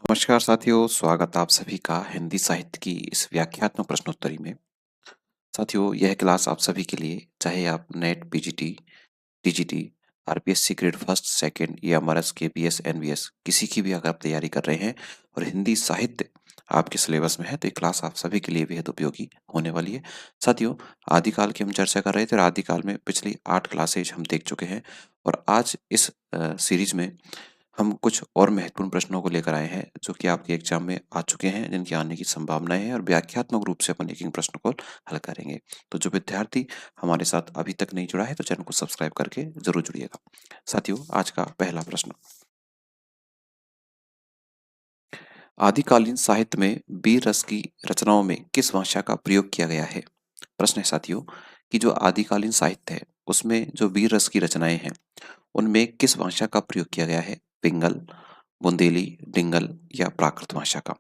नमस्कार साथियों, स्वागत आप सभी का हिंदी साहित्य की इस व्याख्यात्मक प्रश्नोत्तरी में। साथियों, यह क्लास आप सभी के लिए, चाहे आप net, PGT, TGT, RPSC grade first, second या एमआरएस, केपीएस, एनवीएस किसी की भी अगर आप तैयारी कर रहे हैं और हिंदी साहित्य आपके सिलेबस में है, तो ये क्लास आप सभी के लिए बेहद उपयोगी होने वाली है। साथियों, आदिकाल की हम चर्चा कर रहे थे और आदिकाल में पिछली 8 क्लासेज हम देख चुके हैं और आज इस सीरीज में हम कुछ और महत्वपूर्ण प्रश्नों को लेकर आए हैं जो कि आपके एग्जाम में आ चुके हैं, जिनके आने की संभावनाएं हैं और व्याख्यात्मक रूप से अपन एक एक प्रश्न को हल करेंगे। तो जो विद्यार्थी हमारे साथ अभी तक नहीं जुड़ा है तो चैनल को सब्सक्राइब करके जरूर जुड़िएगा। साथियों, आज का पहला प्रश्न, आदिकालीन साहित्य में वीर रस की रचनाओं में किस भाषा का प्रयोग किया गया है? प्रश्न है साथियों कि जो आदिकालीन साहित्य है उसमें जो वीर रस की रचनाएं हैं उनमें किस भाषा का प्रयोग किया गया है? पिंगल, बुंदेली, डिंगल या प्राकृत भाषा का?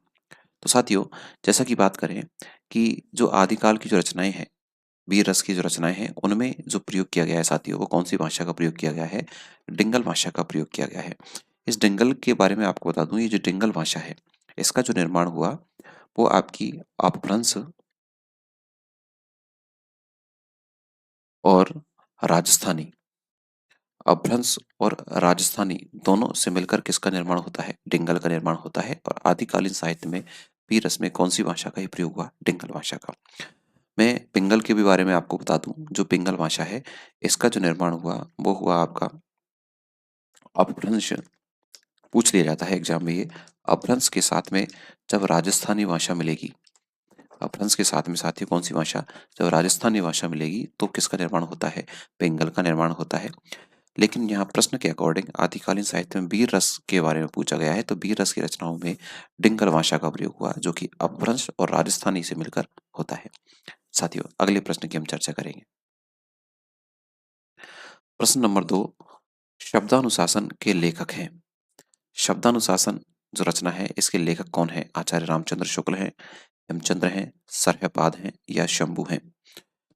तो साथियों, जैसा कि बात करें कि जो आदिकाल की जो रचनाएं हैं, वीर रस की जो रचनाएं हैं, उनमें जो प्रयोग किया गया है साथियों, वो कौन सी भाषा का प्रयोग किया गया है? डिंगल भाषा का प्रयोग किया गया है। इस डिंगल के बारे में आपको बता दूं, ये जो डिंगल भाषा है, इसका जो निर्माण हुआ वो आपकी अपभ्रंश और राजस्थानी, अपभ्रंश और राजस्थानी दोनों से मिलकर किसका निर्माण होता है? डिंगल का निर्माण होता है। और आदिकालीन साहित्य में वीर रस में कौन सी भाषा का ही प्रयोग हुआ? डिंगल भाषा का। मैं पिंगल के भी बारे में आपको बता दूं, जो पिंगल भाषा है इसका जो निर्माण हुआ वो हुआ आपका अपभ्रंश। पूछ लिया जाता है एग्जाम में ये, अपभ्रंश के साथ में जब राजस्थानी भाषा मिलेगी, अपभ्रंश के साथ में साथियों कौन सी भाषा? जब राजस्थानी भाषा मिलेगी तो किसका निर्माण होता है? पिंगल का निर्माण होता है। लेकिन यहाँ प्रश्न के अकॉर्डिंग आदिकालीन साहित्य में वीर रस के बारे में पूछा गया है, तो वीर रस की रचनाओं में डिंगल भाषा का प्रयोग हुआ जो कि अपभ्रंश और राजस्थानी से मिलकर होता है। साथियों, अगले प्रश्न की हम चर्चा करेंगे। प्रश्न नंबर 2, शब्दानुशासन के लेखक हैं। शब्दानुशासन जो रचना है इसके लेखक कौन है? आचार्य रामचंद्र शुक्ल हैं, हेमचंद्र हैं, सरहपाद हैं या शंभु हैं?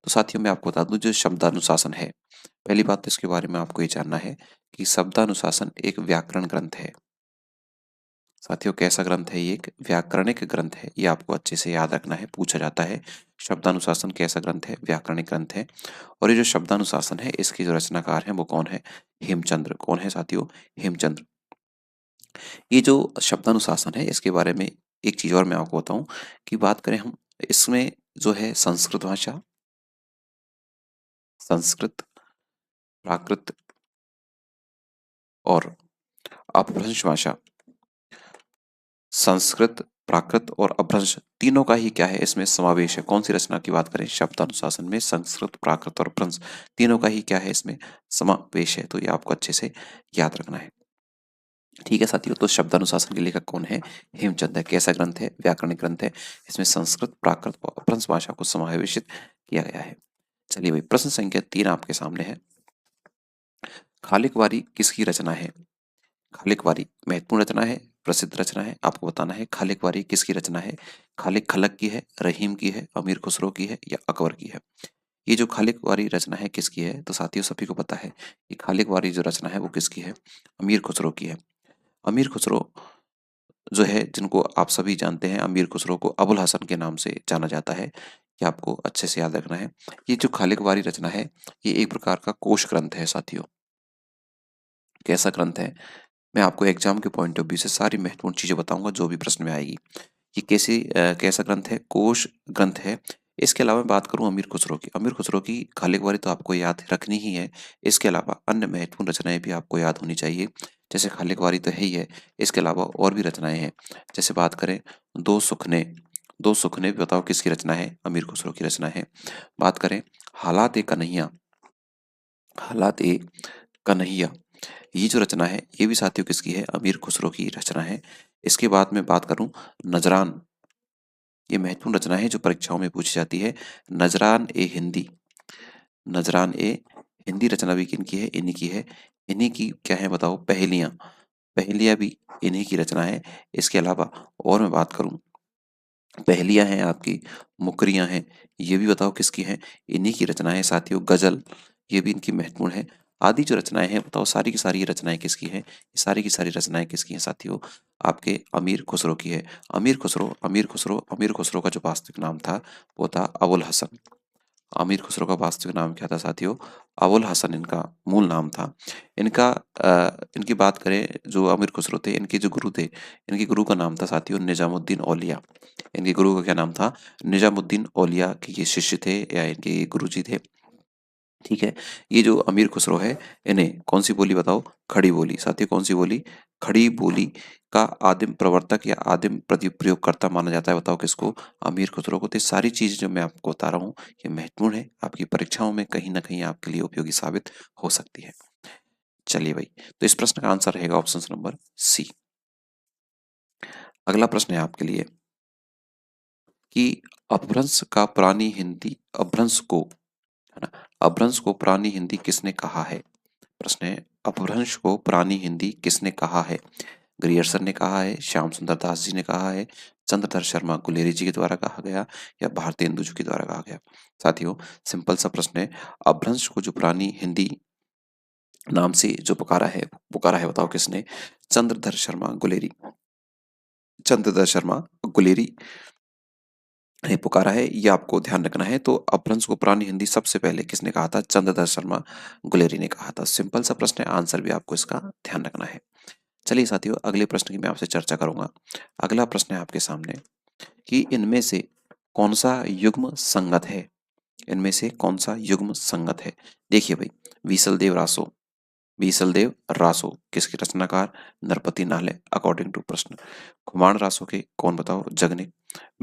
तो साथियों, मैं आपको बता दूं, जो शब्दानुशासन है, पहली बात तो इसके बारे में आपको ये जानना है कि शब्दानुशासन एक व्याकरण ग्रंथ है। साथियों, कैसा ग्रंथ है? ये एक व्याकरणिक ग्रंथ है, ये आपको अच्छे से याद रखना है, पूछा जाता है। शब्दानुशासन कैसा ग्रंथ है? व्याकरणिक ग्रंथ है। और ये जो शब्दानुशासन है इसके जो रचनाकार हैं वो कौन है? हेमचंद्र। कौन है साथियों? हेमचंद्र। ये जो शब्दानुशासन है इसके बारे में एक चीज और मैं आपको बताऊं कि बात करें हम, इसमें जो है संस्कृत भाषा, संस्कृत, प्राकृत और अपभ्रंश भाषा, संस्कृत, प्राकृत और अपभ्रंश तीनों का ही क्या है इसमें समावेश है। कौन सी रचना की बात करें? शब्दानुशासन में संस्कृत, प्राकृत और अपभ्रंश तीनों का ही क्या है इसमें समावेश है। तो ये आपको अच्छे से याद रखना है। ठीक है साथियों, तो शब्दानुशासन के लेखक कौन है? हेमचंद है। कैसा ग्रंथ है? व्याकरणिक ग्रंथ है। इसमें संस्कृत, प्राकृत और अपभ्रंश भाषा को समावेशित किया गया है। चलिए भाई, प्रश्न संख्या 3 आपके सामने है। खालिकवारी किसकी रचना है? खालिकवारी महत्वपूर्ण रचना है, प्रसिद्ध रचना है। आपको बताना है खालिकवारी किसकी रचना है। खालिक खलक की है, रहीम की है, अमीर खुसरो की है या अकबर की है? ये जो खालिकवारी रचना है किसकी है? तो साथियों, सभी को पता है कि खालिकवारी जो रचना है वो किसकी है? अमीर खुसरो की है। अमीर खुसरो जो है, जिनको आप सभी जानते हैं, अमीर खुसरो को अबुल हसन के नाम से जाना जाता है। ये आपको अच्छे से याद रखना है। ये जो खालिकवारी रचना है ये एक प्रकार का कोश ग्रंथ है साथियों। कैसा ग्रंथ है? मैं आपको एग्जाम के पॉइंट ऑफ व्यू से सारी महत्वपूर्ण चीजें बताऊंगा जो भी प्रश्न में आएगी। ये कैसा ग्रंथ है? कोश ग्रंथ है। इसके अलावा मैं बात करूं अमीर खुसरो की, अमीर खुसरो की खालिकवारी तो आपको याद रखनी ही है। इसके अलावा अन्य महत्वपूर्ण रचनाएं भी आपको याद होनी चाहिए। जैसे खालिकवारी तो है ही है, इसके अलावा और भी रचनाएं हैं। जैसे बात करें दो सुखने, दो सुखने भी बताओ किसकी रचना है? अमीर खुसरो की रचना है। बात करें हालात ए कन्हैया, हालात ए कन्हैया, ये जो रचना है ये भी साथियों किसकी है? अमीर खुसरो की रचना है। इसके बाद में बात करूं नजरान, ये महत्वपूर्ण रचना है जो परीक्षाओं में पूछी जाती है। नजरान ए हिंदी, नजरान ए हिंदी रचना भी किनकी है? इन्हीं की है। इन्हीं की क्या है बताओ? पहेलियां, पहेलियां भी इन्हीं की रचना है। इसके अलावा और मैं बात करूं, पहेलियां हैं आपकी, मुकरियां हैं, ये भी बताओ किसकी हैं? इन्हीं की रचना है साथियों। गजल, ये भी इनकी महत्वपूर्ण है। आदि जो रचनाएं हैं बताओ, सारी की सारी ये रचनाएं किसकी हैं? ये सारी की सारी रचनाएं किसकी हैं साथियों? आपके अमीर खुसरो की है। अमीर खुसरो का जो वास्तविक नाम था वो था अबुल हसन। अमीर खुसरो का वास्तविक नाम क्या था साथियों? अबुल हसन इनका मूल नाम था। इनकी बात करें, जो अमीर खुसरो थे, इनके जो गुरु थे, इनके गुरु का नाम था साथियों निजामुद्दीन औलिया। इनके गुरु का क्या नाम था? निजामुद्दीन औलिया के ये शिष्य थे या इनके गुरुजी थे। ठीक है। ये जो अमीर खुसरो है, इन्हें कौन सी बोली बताओ? खड़ी बोली। साथियों कौन सी बोली? खड़ी बोली का आदिम प्रवर्तक या आदिम प्रयोगकर्ता माना जाता है। बताओ किसको? अमीर खुसरो को। तो ये सारी चीजें जो मैं आपको बता रहा हूँ ये महत्वपूर्ण है, आपकी परीक्षाओं में कहीं ना कहीं आपके लिए उपयोगी साबित हो सकती है। चलिए भाई, तो इस प्रश्न का आंसर रहेगा ऑप्शन नंबर सी। अगला प्रश्न है आपके लिए कि अपभ्रंश को, है ना, अपभ्रंश को पुरानी हिंदी किसने कहा है? प्रश्न है, अपभ्रंश को पुरानी हिंदी किसने कहा है? ग्रियर्सन ने कहा है, श्याम सुंदर दास जी ने कहा है, चंद्रधर शर्मा गुलेरी जी के द्वारा कहा गया, या भारतेंदु जी के द्वारा कहा गया? साथियों सिंपल सा प्रश्न है, अपभ्रंश को जो पुरानी हिंदी नाम से जो पुकारा है बताओ किसने? चंद्रधर शर्मा गुलेरी। चंद्रधर शर्मा गुलेरी ने पुकारा है, ये आपको ध्यान रखना है। तो अपभ्रंश को पुरानी हिंदी सबसे पहले किसने कहा था? चंद्रधर शर्मा गुलेरी ने कहा था। सिंपल सा प्रश्न है, आंसर भी आपको इसका ध्यान रखना है। चलिए साथियों, अगले प्रश्न की मैं आपसे चर्चा करूंगा। अगला प्रश्न है आपके सामने कि इनमें से कौन सा युग्म संगत है? इनमें से कौन सा युग्म संगत है? देखिए भाई, बीसलदेव रासो किसके रचनाकार? नरपति नाले अकॉर्डिंग टू प्रश्न। खुमान रासो के कौन बताओ? जगनिक।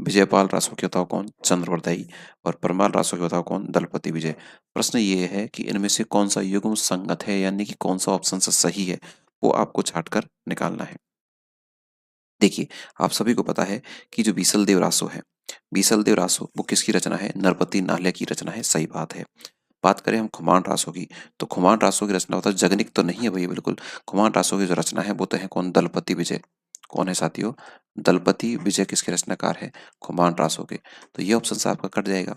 विजयपाल रासो के बताओ कौन? चंद्रवरदाई। और परमाल रासो के बताओ कौन? दलपति विजय। प्रश्न ये है कि इनमें से कौन सा युग्म संगत है, यानी कि कौन सा ऑप्शन से सही है, वो आपको छाट कर निकालना है। देखिए, आप सभी को पता है कि जो बीसल देव रासो वो किसकी रचना है? नरपति नाहले की रचना है। सही बात है। बात करें हम खुमान रासो की, तो खुमान रासो की रचना होता है, जगनिक तो नहीं है भैया बिल्कुल। खुमान रासो की जो रचना है वो तो है कौन? दलपति विजय। कौन है साथियों? दलपति विजय किसके रचनाकार है? खुमान रासो के। तो ये ऑप्शन से आपका कट जाएगा।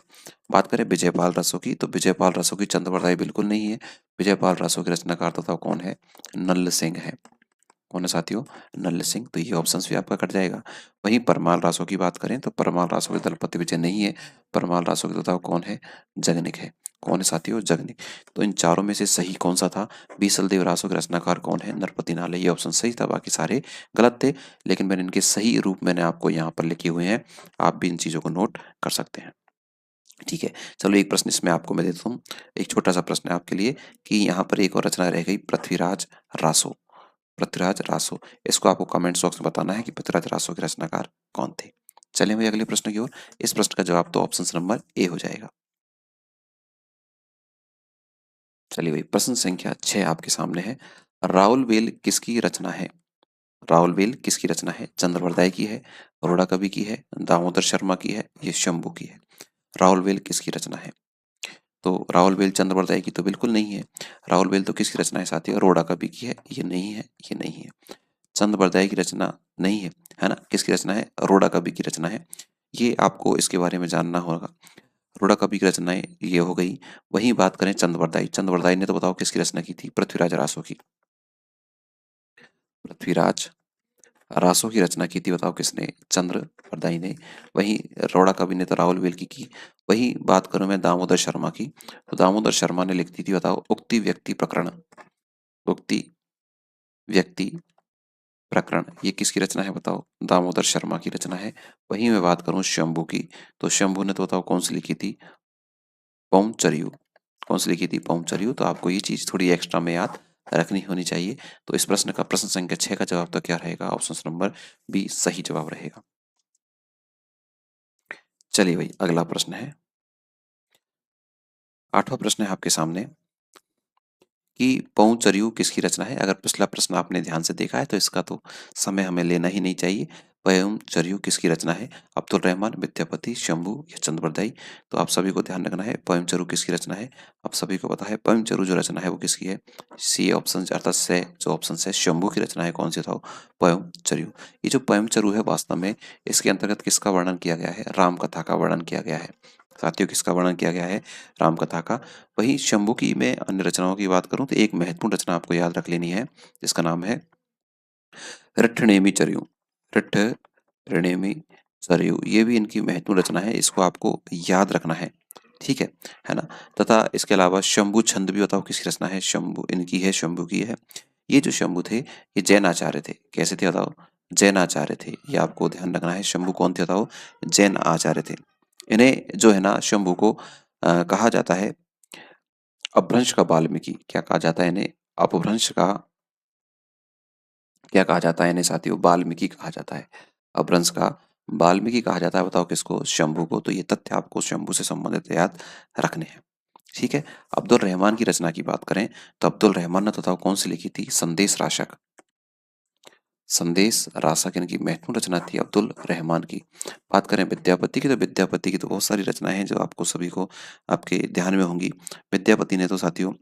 बात करें विजयपाल रासो की, तो विजयपाल रासो की चंद्रवरदाई बिल्कुल नहीं है। विजयपाल रासो के रचनाकार तो कौन है? नल्ल सिंह है। कौन है साथियों? नल्ल सिंह। तो ये ऑप्शन भी आपका कट जाएगा। वहीं परमाल रासो की बात करें तो परमाल रासो के दलपति विजय नहीं है। परमाल रासो के बताओ कौन है? जगनिक है। कौन है साथियों? जगनिक। तो इन चारों में से सही कौन सा था? बीसल देव रासो के रचनाकार कौन है? नरपति नाले। ये ऑप्शन सही था, बाकी सारे गलत थे, लेकिन मैंने इनके सही रूप मैंने आपको यहाँ पर लिखे हुए हैं, आप भी इन चीजों को नोट कर सकते हैं। ठीक है। चलो एक प्रश्न इसमें आपको मैं देता हूँ, एक छोटा सा प्रश्न है आपके लिए कि यहाँ पर एक और रचना रह गई, पृथ्वीराज रासो। पृथ्वीराज रासो, इसको आपको कमेंट बॉक्स में बताना है कि पृथ्वीराज रासो के रचनाकार कौन थे। चलिए भाई अगले प्रश्न की ओर। इस प्रश्न का जवाब तो ऑप्शन नंबर ए हो जाएगा। चलिए भाई, प्रश्न संख्या 6 आपके सामने है। राउल वेल किसकी रचना है? राउल वेल किसकी रचना है? चंद्रवरदाई की है, अरोड़ा कवि की है, दामोदर शर्मा की है, ये शंभू की है। राउल वेल किसकी रचना है? तो राउल वेल चंद्रवरदाई की तो बिल्कुल नहीं है। राउल वेल तो किसकी रचना है साथियों? अरोड़ा कवि की है। ये नहीं है, ये नहीं है। चंद्रवरदाई की रचना नहीं है, है ना? किसकी रचना है? अरोड़ा कवि की रचना है। ये आपको इसके बारे में जानना होगा। अरोड़ा कवि की रचनाएं ये हो गई। वहीं बात करें चंद्रवरदाई ने तो बताओ किसकी रचना की थी? पृथ्वीराज रासो की। पृथ्वीराज रासो की रचना की थी, बताओ किसने? चंद्रवरदाई ने। वहीं अरोड़ा कवि ने तो राहुल वेल की। वही बात करूं मैं दामोदर शर्मा की, तो दामोदर शर्मा ने लिख दी थी, बताओ, उक्ति व्यक्ति प्रकरण। उक्ति व्यक्ति प्रकरण, ये किसकी रचना है बताओ? दामोदर शर्मा की रचना है। वहीं मैं बात करूं शंभू की, तो शंभू ने तो बताओ कौन सी लिखी थी? पौंचर्यू। कौन सी लिखी थी? पौंचर्यू। तो आपको ये चीज थोड़ी एक्स्ट्रा में याद रखनी होनी चाहिए। तो इस प्रश्न का, प्रश्न संख्या 6 का जवाब तो क्या रहेगा? ऑप्शन नंबर बी सही जवाब रहेगा। चलिए भाई अगला प्रश्न है, 8वां प्रश्न है आपके सामने कि पौंचर्यू किसकी रचना है? अगर पिछला प्रश्न आपने ध्यान से देखा है तो इसका तो समय हमें लेना ही नहीं चाहिए। पौंचर्यू किसकी रचना है? अब्दुल रहमान, विद्यापति, शंभू या चंद्रवरदाई? तो आप सभी को ध्यान रखना है, पौंचर्यू किसकी रचना है? आप सभी को पता है पौंचर्यू जो रचना है वो किसकी है? सी ऑप्शन, अर्थात से जो ऑप्शन है शंभू की रचना है। कौन सी था? पौंचर्यू। ये जो पौंचर्यू है वास्तव में इसके अंतर्गत किसका वर्णन किया गया है? राम कथा का वर्णन किया गया है। साथियों किसका वर्णन किया गया है? राम कथा का। वहीं शंभू की मैं अन्य रचनाओं की बात करूं तो एक महत्वपूर्ण रचना आपको याद रख लेनी है, जिसका नाम है ऋट्ठनेमिचर्यू। टिट्ठ ऋणेमी सरयू, ये भी इनकी महत्वपूर्ण रचना है, इसको आपको याद रखना ठीक है ना। तथा इसके अलावा शंभु छंद भी बताओ किसकी रचना है, शंभु इनकी है, शंभु की है। ये जो शंभु थे ये जैन आचार्य थे, कैसे थे बताओ, जैन आचार्य थे, ये आपको ध्यान रखना है। शंभु कौन थे बताओ, जैन आचार्य थे। इन्हें जो है ना शंभु को कहा जाता है अपभ्रंश का वाल्मीकि, क्या कहा जाता है इन्हें, अपभ्रंश का क्या कहा जाता है इन्हें साथियों, वाल्मीकि कहा जाता है। अपभ्रंश का वाल्मीकि कहा जाता है, बताओ किसको, शंभु को। तो ये तथ्य आपको शंभु से संबंधित याद रखने हैं, ठीक है। अब्दुल रहमान की रचना की बात करें तो अब्दुल रहमान ने बताओ कौन सी लिखी थी, संदेश राशक। संदेश राशक इनकी महत्वपूर्ण रचना थी अब्दुल रहमान की। बात करें विद्यापति की, तो विद्यापति की तो बहुत सारी रचनाएं हैं जो आपको सभी को आपके ध्यान में होंगी। विद्यापति ने तो साथियों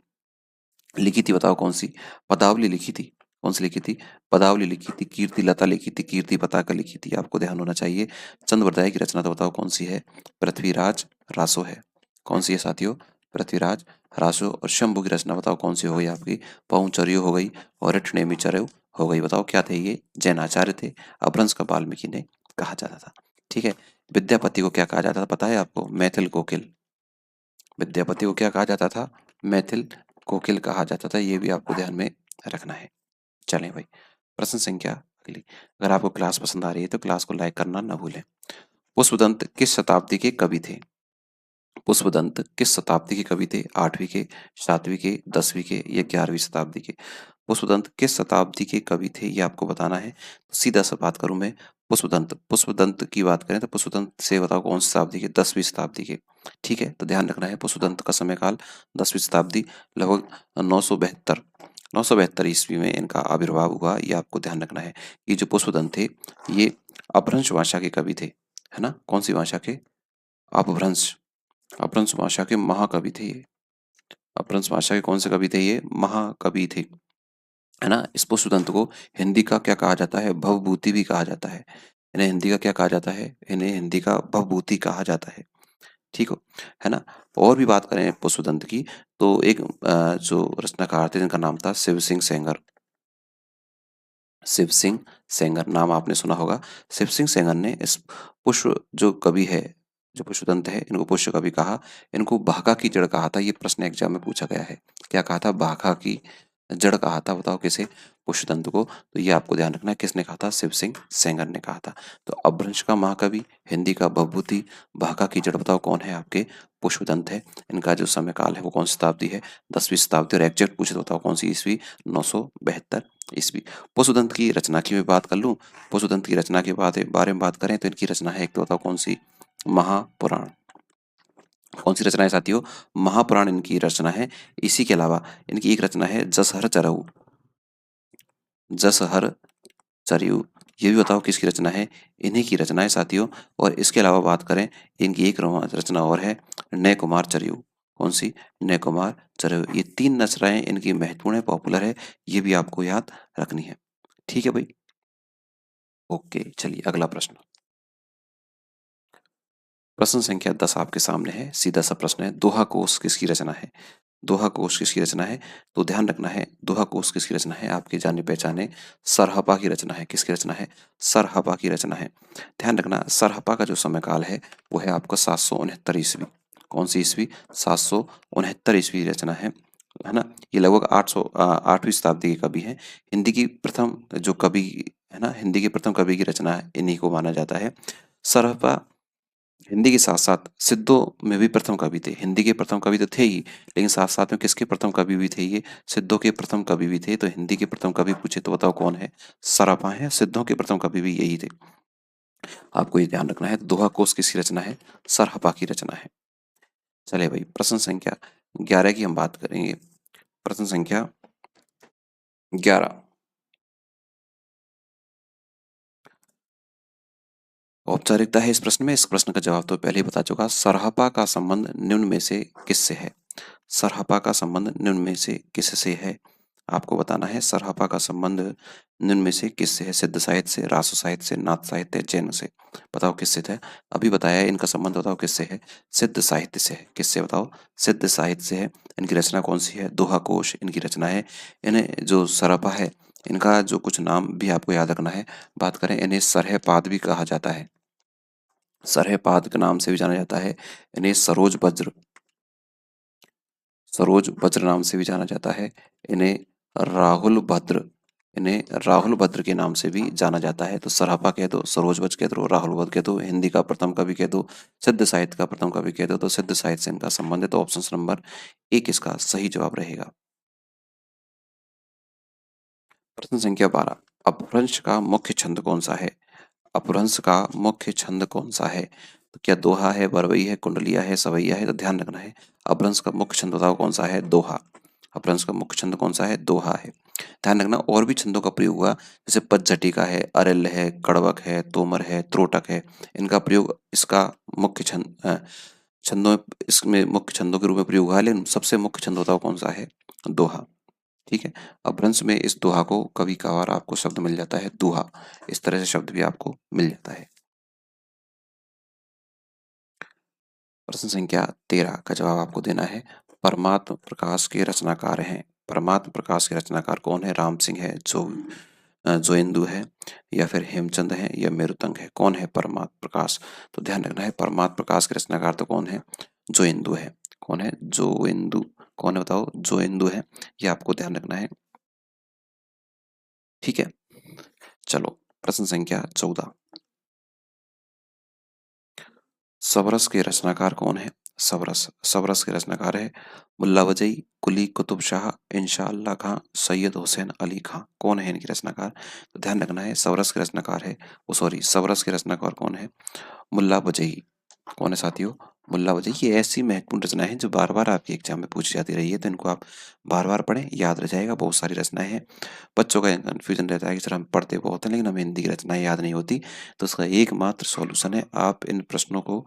लिखी थी, बताओ कौन सी, पदावली लिखी थी। कौन सी लिखी थी, पदावली लिखी थी। कीर्ति लता लिखी थी, कीर्ति पताका लिखी थी, आपको ध्यान होना चाहिए। चंद्रवरदाय की रचना तो बताओ कौन सी है, पृथ्वीराज रासो है। कौन सी है साथियों, पृथ्वीराज रासो। और शंभु की रचना बताओ कौन सी हो गई आपकी, पहुंचर्यो हो गई और ऋठनेमिचर्यो हो गई। बताओ क्या थे ये, जैन आचार्य थे, अपभ्रंश का वाल्मीकि ने कहा जाता था, ठीक है। विद्यापति को क्या कहा जाता था पता है आपको, मैथिल कोकिल। विद्यापति को क्या कहा जाता था, मैथिल कोकिल कहा जाता था, ये भी आपको ध्यान में रखना है। चलें भाई, प्रश्न संख्या अगली। अगर आपको क्लास पसंद आ रही है तो क्लास को लाइक करना ना भूलें। पुष्पदंत किस शताब्दी के कवि थे, पुष्पदंत किस शताब्दी के कवि थे, 8वीं के, 7वीं के, 10वीं के या 11वीं शताब्दी के। पुष्पदंत किस शताब्दी के कवि थे ये आपको बताना है। तो सीधा सा बात करूं मैं, पुष्पदंत, पुष्पदंत की बात करें तो पुष्पदंत से बताओ कौन सी शताब्दी के, 10वीं शताब्दी के, ठीक है। तो ध्यान रखना है पुष्पदंत का समय काल 10वीं शताब्दी, लगभग 972 ईस्वी में इनका आविर्भाव हुआ, ये आपको ध्यान रखना है। ये जो पुष्पदंत थे ये अपभ्रंश भाषा के कवि थे, है ना। कौन सी भाषा के, अपभ्रंश, अपभ्रंश भाषा के महाकवि थे ये। अपभ्रंश भाषा के कौन से कवि थे ये, महाकवि थे, है ना। इस पुष्पदंत को हिंदी का क्या कहा जाता है, भवभूति भी कहा जाता है। इन्हें हिंदी का क्या कहा जाता है, इन्हें हिंदी का भवभूति कहा जाता है, ठीक हो, है ना। और भी बात करें पुष्पदंत की तो एक जो रचनाकार थे जिनका नाम था शिव सिंह सेंगर। शिव सिंह सेंगर नाम आपने सुना होगा। शिव सिंह सेंगर ने इस पुष्प जो कवि है, जो पुष्पदंत है, इनको पुष्प कवि कहा। इनको भाका की जड़ कहा था, ये प्रश्न एग्जाम में पूछा गया है। क्या कहा था, भाका की जड़ कहा था, बताओ किसे, पुष्पदंत को। तो ये आपको ध्यान रखना है, किसने कहा था, शिव सिंह सेंगर ने कहा था। तो अपभ्रंश का महाकवि, हिंदी का भवभूति, भाका की जड़ बताओ कौन है आपके, पुष्पदंत है। इनका जो समय काल है वो कौन सी शताब्दी है, 10वीं शताब्दी। और एग्जैक्ट पूछे तो बताओ कौन सी ईस्वी, 972 ईस्वी। पुष्पदंत की रचना की मैं बात कर लूं, पुष्पदंत की रचना के बारे में बात करें तो इनकी रचना है एक, तो बताओ कौन सी, महापुराण। कौन सी रचना है साथियों, महापुराण इनकी रचना है। इसी के अलावा इनकी एक रचना है जसहर चरऊ, जसहर चरयू, ये भी बताओ किसकी रचना है, इन्हीं की रचना है साथियों। और इसके अलावा बात करें इनकी एक रचना और है नय कुमार चरयू। कौन सी, नय कुमार चरयू। ये 3 रचनाएं इनकी महत्वपूर्ण है, पॉपुलर है, ये भी आपको याद रखनी है, ठीक है भाई। ओके चलिए अगला प्रश्न, प्रश्न संख्या 10 आपके सामने है। सीधा सा प्रश्न है, दोहा कोश किसकी रचना है, दोहा कोश किसकी रचना है। तो ध्यान रखना है दोहा कोश किसकी रचना है, आपके जाने पहचाने सरहपा की रचना है। किसकी रचना है, सरहपा की रचना है। ध्यान रखना सरहपा का जो समय काल है वो है आपका 769 ईस्वी। कौन सी ईस्वी, 769 ईस्वी रचना है ना। ये लगभग 8वीं शताब्दी के कवि हैं। हिंदी की प्रथम जो कवि है ना, हिंदी के प्रथम कवि की रचना है, इन्हीं को माना जाता है। सरहपा हिंदी के साथ-साथ सिद्धों में भी प्रथम कवि थे। हिंदी के प्रथम कवि तो थे ही, लेकिन साथ-साथ में किसके प्रथम कवि भी थे ये? सिद्धों के प्रथम कवि भी थे। तो हिंदी के प्रथम कवि पूछे तो बताओ कौन है? सरपा हैं। सिद्धों के प्रथम कवि भी यही थे। आपको ये ध्यान रखना है। दोहा कोश किसकी रचना है? सरहपा की रचना है। चलिए भाई प्रश्न संख्या 11 की हम बात करेंगे। प्रश्न संख्या 11 औपचारिकता है इस प्रश्न में। इस प्रश्न का जवाब तो पहले ही बता चुका। सरहपा का संबंध निम्न में से किससे है? सरहपा का संबंध निम्न में से किससे है? आपको बताना है सरहपा का संबंध निम्न में से किससे है? सिद्ध साहित्य से, रासो साहित्य से, नाथ साहित्य, जैन से। बताओ किससे था? अभी बताया है, इनका संबंध बताओ किससे है? सिद्ध साहित्य से है। किससे बताओ? सिद्ध साहित्य से है। इनकी रचना कौन सी है? दोहा कोश इनकी रचना है। इन्हें जो सरहपा है इनका जो कुछ नाम भी आपको याद रखना है। बात करें, इन्हें सरहपाद भी कहा जाता है, सरहपाद के नाम से भी जाना जाता है। इन्हें सरोज वज्र नाम से भी जाना जाता है। इन्हें राहुल भद्र इन्हें राहुल भद्र के नाम से भी जाना जाता है। तो सरहपा कह दो, सरोज वज्र कह दो, राहुल भद्र कह दो, हिंदी का प्रथम कवि कह दो, सिद्ध साहित्य का प्रथम कवि कह दो। तो सिद्ध साहित्य से इनका संबंध है। तो ऑप्शन नंबर 1 इसका सही जवाब रहेगा। प्रश्न संख्या 12, अपभ्रंश का मुख्य छंद कौन सा है? अपभ्रंश का मुख्य छंद कौन सा है? तो क्या दोहा है, बरवई है, कुंडलिया है, सवैया है? तो ध्यान रखना है, अपभ्रंश का मुख्य छंद बताओ कौन सा है? दोहा। अपभ्रंश का मुख्य छंद कौन सा है? दोहा है। ध्यान रखना, और भी छंदों का प्रयोग हुआ, जैसे पदझटिका है, अरिल है, कड़वक है, तोमर है, त्रोटक है। इनका प्रयोग इसका मुख्य छंदों इसमें मुख्य छंदों के रूप में प्रयोग हुआ है, लेकिन सबसे मुख्य छंद बताओ कौन सा है? दोहा। ठीक है। अपभ्रंश में इस दोहा को कभी कभार आपको शब्द मिल जाता है दोहा, इस तरह से शब्द भी आपको मिल जाता है। प्रश्न संख्या 13 का जवाब आपको देना है। परमात्म प्रकाश के रचनाकार हैं। परमात्म प्रकाश के रचनाकार कौन है? राम सिंह है, जोइंदु है, या फिर हेमचंद है, या मेरुतंग है? कौन है परमात्म प्रकाश? तो ध्यान रखना है, परमात्म प्रकाश के रचनाकार तो कौन है? जोइंदु है। कौन है? जोइंदु। कौन है बताओ? जोइंदु है। ये आपको ध्यान रखना है। ठीक है। चलो, प्रश्न संख्या 14, सबरस के रचनाकार कौन है? सबरस सबरस के रचनाकार है मुल्ला वजई, कुली कुतुब शाह, इंशा अल्लाह खां, सैयद हुसैन अली खां। कौन है इनके रचनाकार? तो ध्यान रखना है, सबरस के रचनाकार है, वो सॉरी, सबरस के रचनाकार कौन है? मुल्ला वजई। कौन है साथियों? मुल्ला वजई। ये ऐसी महत्वपूर्ण रचना है जो बार बार आपके एग्जाम में पूछी जाती रही है, तो इनको आप बार बार पढ़ें, याद रह जाएगा। बहुत सारी रचनाएं हैं। बच्चों का कन्फ्यूजन रहता है कि सर हम पढ़ते बहुत हैं लेकिन हमें हिंदी की रचनाएं याद नहीं होती। तो उसका एकमात्र सॉल्यूशन है, आप इन प्रश्नों को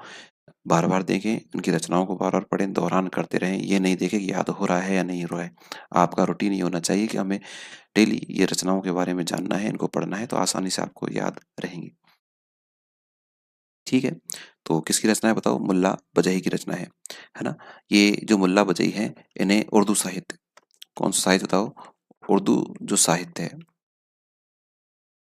बार बार देखें, इनकी रचनाओं को बार बार पढ़ें, दोहरान करते रहें। ये नहीं देखें कि याद हो रहा है या नहीं हो रहा है। आपका रूटीन ये होना चाहिए कि हमें डेली ये रचनाओं के बारे में जानना है, इनको पढ़ना है, तो आसानी से आपको याद रहेंगी। ठीक है। तो किसकी रचना है बताओ? मुल्ला बजही की रचना है ना? ये जो मुल्ला बजही हैं, इन्हें उर्दू साहित्य, कौन सा साहित्य बताओ? उर्दू जो साहित्य है,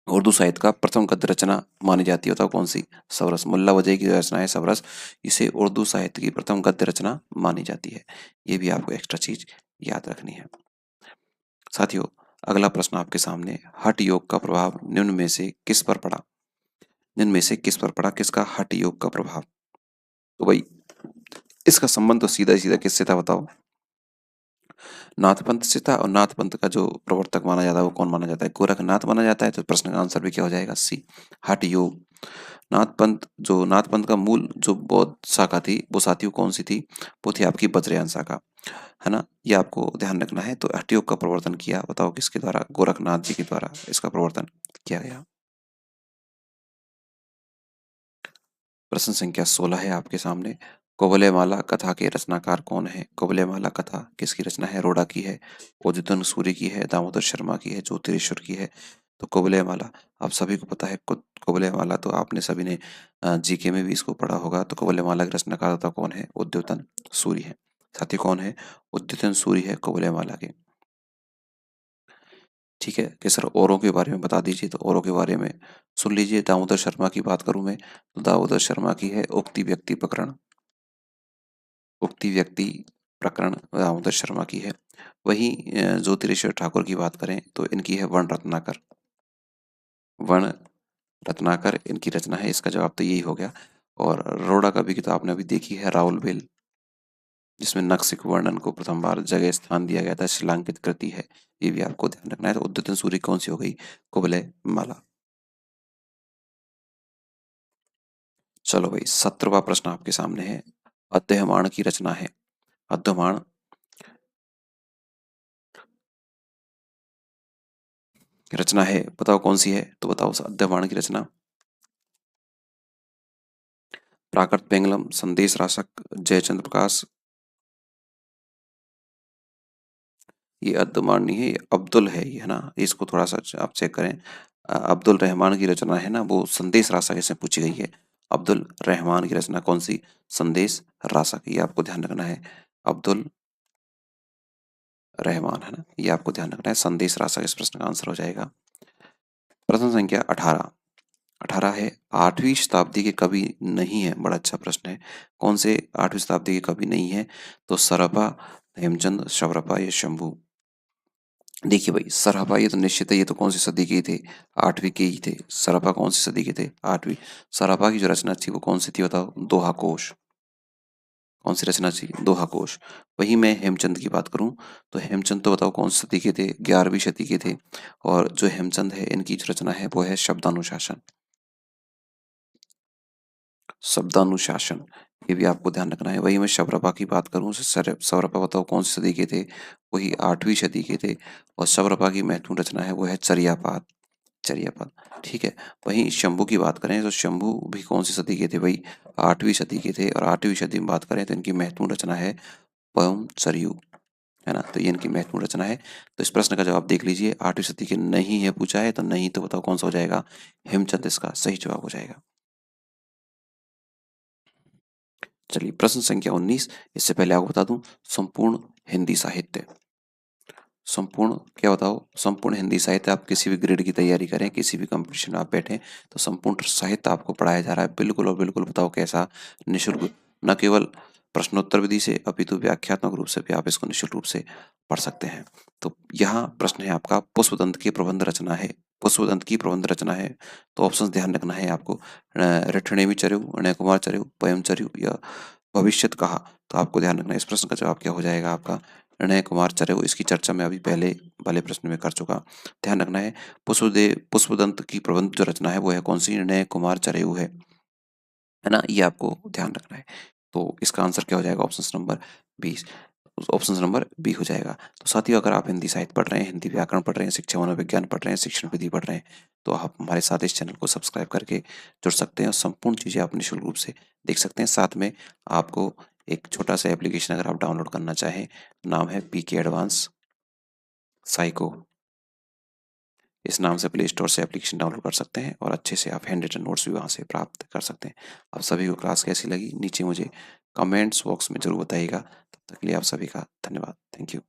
उर्दू साहित्य का प्रथम गद्य रचना मानी जाती है, बताओ कौन सी? सबरस। मुल्ला वजह की जो रचना है सबरस, इसे उर्दू साहित्य की प्रथम गद्य रचना मानी जाती है। ये भी आपको एक्स्ट्रा चीज याद रखनी है। साथियों, अगला प्रश्न आपके सामने, हठ योग का प्रभाव निम्न में से किस पर पड़ा? निम्न में से किस पर पड़ा? किसका हठ योग का प्रभाव? तो भाई, इसका संबंध तो सीधा सीधा किससे था बताओ? नाथपंथ से था। और नाथपंथ का जो प्रवर्तक माना जाता है वो कौन माना जाता है? गोरखनाथ माना जाता है। तो प्रश्न का आंसर भी क्या हो जाएगा? सी, हठ योग। नाथपंथ का मूल जो बौद्ध शाखा थी, वो साथियों कौन सी थी? वो थी आपकी वज्रयान शाखा, है ना? ये आपको ध्यान रखना है। तो हठ योग का प्रवर्तन किया, बताओ किसके द्वारा? गोरखनाथ जी के द्वारा इसका प्रवर्तन किया गया। प्रश्न संख्या 16 है आपके सामने, कुवलयमाला कथा के रचनाकार कौन है? कुवलयमाला कथा किसकी रचना है? रोड़ा की है, उदितन सूरी की है, दामोदर शर्मा की है, ज्योतिरेश्वर की है? तो कुवलयमाला आप सभी को पता है। कुवलयमाला तो आपने सभी ने जीके में भी इसको पढ़ा होगा। तो कुवलयमाला के रचनाकार तो कौन है? उद्योतन सूरी है। साथी कौन है? उद्योतन सूरी है कुवलयमाला के। ठीक है कि सर औरों के बारे में बता दीजिए, तो औरों के बारे में सुन लीजिए। दामोदर शर्मा की बात करूं मैं, तो दामोदर शर्मा की है उक्ति व्यक्ति प्रकरण। उक्ति व्यक्ति प्रकरण दामोदर शर्मा की है। वहीं ज्योतिरेश्वर ठाकुर की बात करें तो इनकी है वर्ण रत्नाकर। वर्ण रत्नाकर इनकी रचना है। इसका जवाब तो यही हो गया। और रोड़ा का भी किताब आपने अभी देखी है, राहुल बेल, जिसमें नक्सिक वर्णन को प्रथम बार जगह स्थान दिया गया था, शिलांकित कृति है। ये भी आपको ध्यान रखना है। तो उद्योतन सूरी कौन सी हो गई? कुवलय माला। चलो भाई, 17वां प्रश्न आपके सामने है, अद्यहमाण की रचना है। अद्यहमाण रचना है, बताओ कौन सी है? तो बताओ अद्यहमाण की रचना। प्राकृत पेंगलम, संदेश राशक, जयचंद्र प्रकाश। ये अद्यहमाण नहीं है, ये अब्दुल है, ये है ना? इसको थोड़ा सा आप चेक करें। अब्दुल रहमान की रचना है ना, वो संदेश राशक इसमें पूछी गई है। अब्दुल रहमान की रचना कौन सी? संदेश राशक। ये आपको ध्यान रखना है। अब्दुल रहमान, है ना, ये आपको ध्यान रखना है। संदेश राशा इस प्रश्न का आंसर हो जाएगा। प्रश्न संख्या 18। 18 है, 8वीं शताब्दी के कवि नहीं है। बड़ा अच्छा प्रश्न है। कौन से 8वीं शताब्दी के कवि नहीं है? तो सरपा, हेमचंद, शवरपा या शंभू। देखिए भाई, सरहपा ये तो निश्चित है, ये तो कौन सी सदी के ही थे? 8वीं के ही थे। सरहपा कौन सी सदी के थे? 8वीं। सरहपा की जो रचना थी वो कौन सी थी बताओ? दोहा कोश। कौन सी रचना थी? दोहा कोश। वहीं मैं हेमचंद की बात करूं तो हेमचंद तो बताओ कौन सी सदी के थे? 11वीं सदी के थे। और जो हेमचंद है इनकी जो रचना है वो है शब्दानुशासन। शब्दानुशासन, ये भी आपको ध्यान रखना है। वही मैं शबरपा की बात करूं, शबरपा बताओ कौन सी सदी के थे? वही 8वीं सदी के थे। और शबरपा की महत्वपूर्ण रचना है वो है चर्यापाद। चर्यापद, ठीक है। वहीं शंभू की बात करें तो शंभू भी कौन सी सदी के थे भाई? 8वीं सदी के थे। और 8वीं सदी में बात करें तो इनकी महत्वपूर्ण रचना है पयम सरयू, है ना। तो ये इनकी महत्वपूर्ण रचना है। तो इस प्रश्न का जवाब देख लीजिए, 8वीं सदी के नहीं है पूछा है, तो नहीं तो बताओ कौन सा हो जाएगा? हेमचंद इसका सही जवाब हो जाएगा। चलिए प्रश्न संख्या 19। इससे पहले आपको बता दूं, संपूर्ण हिंदी साहित्य। संपूर्ण क्या बताओ? संपूर्ण हिंदी साहित्य, आप किसी भी ग्रेड की तैयारी करें, किसी भी कंपटीशन में आप बैठें, तो संपूर्ण साहित्य आपको पढ़ाया जा रहा है। बिल्कुल और बिल्कुल बताओ कैसा? निःशुल्क। न केवल प्रश्नोत्तर विधि से अपितु व्याख्यात्मक रूप से भी आप इसको निःशुल्क रूप से पढ़ सकते हैं। तो यहाँ प्रश्न है आपका, पुष्पदंत की प्रबंध रचना है। पुष्पदंत की प्रबंध रचना है, तो ऑप्शन ध्यान रखना है आपको। रठनेमी चर्यु, अणय कुमार चर्यु, पयम चर्यु या भविष्यत कहा। तो आपको ध्यान रखना है। इस प्रश्न का जवाब क्या हो जाएगा आपका? निर्णय कुमार चर्यु। इसकी चर्चा मैं अभी पहले वाले प्रश्न में कर चुका। ध्यान रखना है, पुष्पदंत की प्रबंध जो रचना है वो है कौन सी? निर्णय कुमार चर्यु है ना, ये आपको ध्यान रखना है। तो इसका आंसर क्या हो जाएगा? Option number 20, option number B हो जाएगा। तो साथियों, अगर आप हिंदी साहित्य पढ़ रहे हैं, हिंदी व्याकरण पढ़ रहे हैं, शिक्षा मनोविज्ञान पढ़ रहे हैं, शिक्षण विधि पढ़ रहे हैं, तो आप हमारे साथ इस चैनल को सब्सक्राइब करके जुड़ सकते हैं और संपूर्ण चीज़ें आप निःशुल्क रूप से देख सकते हैं। साथ में आपको एक छोटा सा एप्लीकेशन अगर आप डाउनलोड करना चाहें, नाम है पीके एडवांस साइको। इस नाम से प्ले स्टोर से एप्लीकेशन डाउनलोड कर सकते हैं और अच्छे से आप हैंड रिटन नोट्स भी वहाँ से प्राप्त कर सकते हैं। आप सभी को क्लास कैसी लगी नीचे मुझे कमेंट्स बॉक्स में ज़रूर बताइएगा। तब तक के लिए आप सभी का धन्यवाद। Thank you.